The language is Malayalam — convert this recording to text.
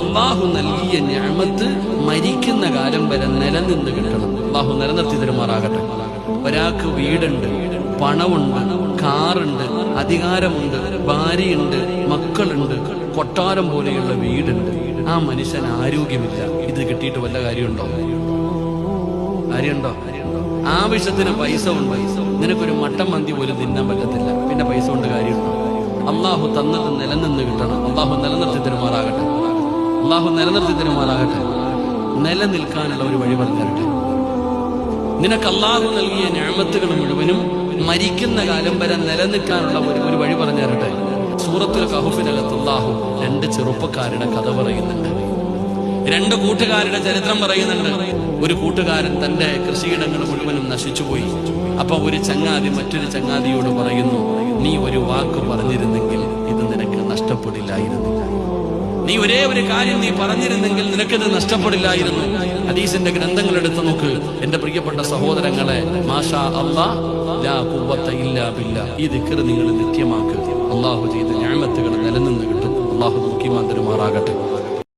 അള്ളാഹു നൽകിയ നിഅമത്ത് മരിക്കുന്ന കാലം വരെ നിലനിന്ന് കിട്ടണം. അള്ളാഹു നിലനിർത്തി തരുമാറാകട്ടെ. ഒരാൾക്ക് വീടുണ്ട്, പണമുണ്ട്, കാറുണ്ട്, അധികാരമുണ്ട്, ഭാര്യയുണ്ട്, മക്കളുണ്ട്, കൊട്ടാരം പോലെയുള്ള വീടുണ്ട്. ആ മനുഷ്യന് ആരോഗ്യമില്ല. ഇത് കിട്ടിയിട്ട് വല്ല കാര്യമുണ്ടോ? ആവശ്യത്തിന് പൈസ ഉണ്ട്, നിനക്കൊരു മട്ടൻ മന്തി പോലും തിന്നാൻ പറ്റത്തില്ല, പിന്നെ പൈസ കൊണ്ട് കാര്യമുണ്ടോ? അള്ളാഹു തന്നത് നിലനിന്ന് കിട്ടണം. അള്ളാഹു നിലനിർത്തി തരുമാറാകട്ടെ. അള്ളാഹു നിലനിർത്തി തരുമാറാകട്ടെ. നിലനിൽക്കാനുള്ള ഒരു വഴി പറഞ്ഞു തരട്ടെ. നിനക്ക് അള്ളാഹു നൽകിയ നിഅമത്തുകൾ മുഴുവനും മരിക്കുന്ന കാലം വരെ നിലനിൽക്കാനുള്ള ഒരു വഴി പറഞ്ഞു തരട്ടെ. സൂറത്തുൽ കഹ്ഫിനകത്ത് അള്ളാഹു 2 ചെറുപ്പക്കാരുടെ കഥ പറയുന്നുണ്ട്. 2 കൂട്ടുകാരുടെ ചരിത്രം പറയുന്നുണ്ട്. ഒരു കൂട്ടുകാരൻ തന്റെ കൃഷിയിടങ്ങൾ മുഴുവനും നശിച്ചുപോയി. അപ്പൊ ഒരു ചങ്ങാതി മറ്റൊരു ചങ്ങാതിയോട് പറയുന്നു, നീ ഒരു വാക്ക് പറഞ്ഞിരുന്നെങ്കിൽ ഇത് നിനക്ക് നഷ്ടപ്പെടില്ലായിരുന്നു. നീ ഒരേ ഒരു കാര്യം നീ പറഞ്ഞിരുന്നെങ്കിൽ നിനക്കിത് നഷ്ടപ്പെടില്ലായിരുന്നു. ഹദീസിന്റെ ഗ്രന്ഥങ്ങൾ എടുത്തു നോക്ക് എന്റെ പ്രിയപ്പെട്ട സഹോദരങ്ങളെ. മാഷാ അല്ലാഹ് ലാ ഖുവത ഇല്ലാ ബില്ലാഹ്. ഈ ദിക്ർ നിങ്ങൾ നിത്യമാക്കുക. അള്ളാഹു ചെയ്ത നിഅമത്തുകൾ നിലനിന്ന് കിട്ടും. അള്ളാഹു മുഖ്യമാന്തരുമാറാകട്ടെ.